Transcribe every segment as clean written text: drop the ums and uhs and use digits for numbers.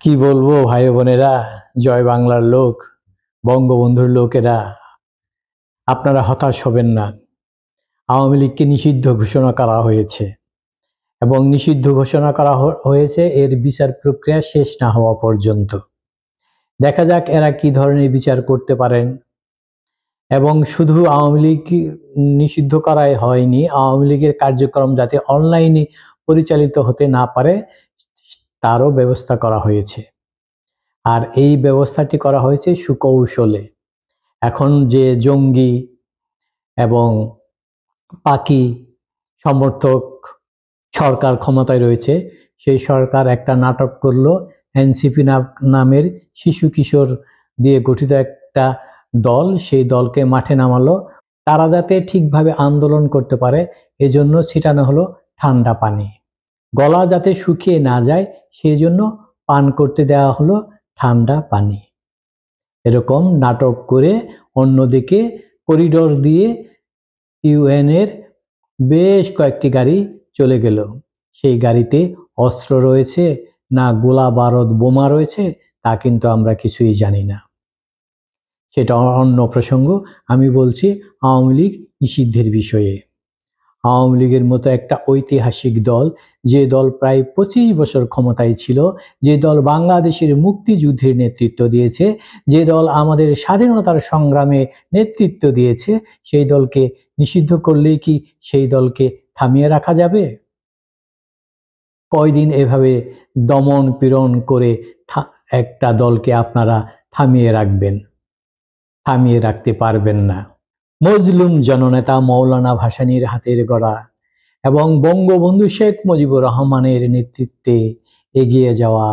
কি বলবো ভাই বোনেরা, জয় বাংলার লোক, বঙ্গবন্ধুর লোকেরা, আপনারা হতাশ হবেন না। আওয়ামী লীগকে নিষিদ্ধ ঘোষণা করা হয়েছে এবং নিষিদ্ধ ঘোষণা করা হয়েছে এর বিচার প্রক্রিয়া শেষ না হওয়া পর্যন্ত। দেখা যাক এরা কি ধরনের বিচার করতে পারেন। এবং শুধু আওয়ামী লীগ নিষিদ্ধ করাই হয়নি, আওয়ামী লীগের কার্যক্রম যাতে অনলাইনে পরিচালিত হতে না পারে তারও ব্যবস্থা করা হয়েছে। আর এই ব্যবস্থাটি করা হয়েছে সুকৌশলে। এখন যে জঙ্গি এবং পাকি সমর্থক সরকার ক্ষমতায় রয়েছে, সেই সরকার একটা নাটক করলো। এনসিপি নামের শিশু কিশোর দিয়ে গঠিত একটা দল, সেই দলকে মাঠে নামালো। তারা যাতে ঠিকভাবে আন্দোলন করতে পারে এজন্য ছিটানো হলো ঠান্ডা পানি। গলা যাতে শুকিয়ে না যায় সেই জন্য পান করতে দেওয়া হলো ঠান্ডা পানি। এরকম নাটক করে অন্যদিকে করিডোর দিয়ে ইউএনের বেশ কয়েকটি গাড়ি চলে গেল। সেই গাড়িতে অস্ত্র রয়েছে না গোলা বারুদ বোমা রয়েছে তা কিন্তু আমরা কিছুই জানি না, সেটা অন্য প্রসঙ্গ। আমি বলছি আওয়ামী লীগ নিষিদ্ধের বিষয়ে। আওয়ামী লীগের মতো একটা ঐতিহাসিক দল, যে দল প্রায় 25 বছর ক্ষমতায় ছিল, যে দল বাংলাদেশের মুক্তিযুদ্ধের নেতৃত্ব দিয়েছে, যে দল আমাদের স্বাধীনতার সংগ্রামে নেতৃত্ব দিয়েছে, সেই দলকে নিষিদ্ধ করলেই কি সেই দলকে থামিয়ে রাখা যাবে? কয়দিন এভাবে দমন পীড়ন করে একটা দলকে আপনারা থামিয়ে রাখবেন? থামিয়ে রাখতে পারবেন না। মজলুম জননেতা মৌলানা ভাসানীর হাতের গড়া এবং বঙ্গবন্ধু শেখ মুজিবুর রহমানের নেতৃত্বে এগিয়ে যাওয়া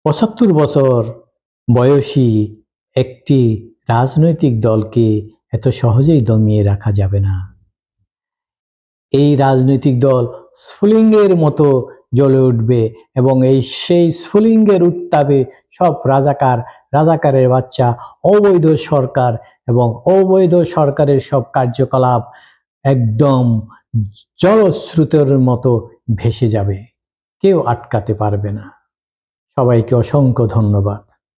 75 বছর বয়সী একটি রাজনৈতিক দলকে এত সহজেই দমিয়ে রাখা যাবে না। এই রাজনৈতিক দল স্ফুলিঙ্গের মতো জ্বলে উঠবে এবং সেই স্ফুলিঙ্গের উত্তাপে সব রাজাকারের বাচ্চা, অবৈধ সরকার এবং অবৈধ সরকারের সব কার্যকলাপ একদম জলস্রোতের মতো ভেসে যাবে, কেউ আটকাতে পারবে না। সবাইকে অসংখ্য ধন্যবাদ।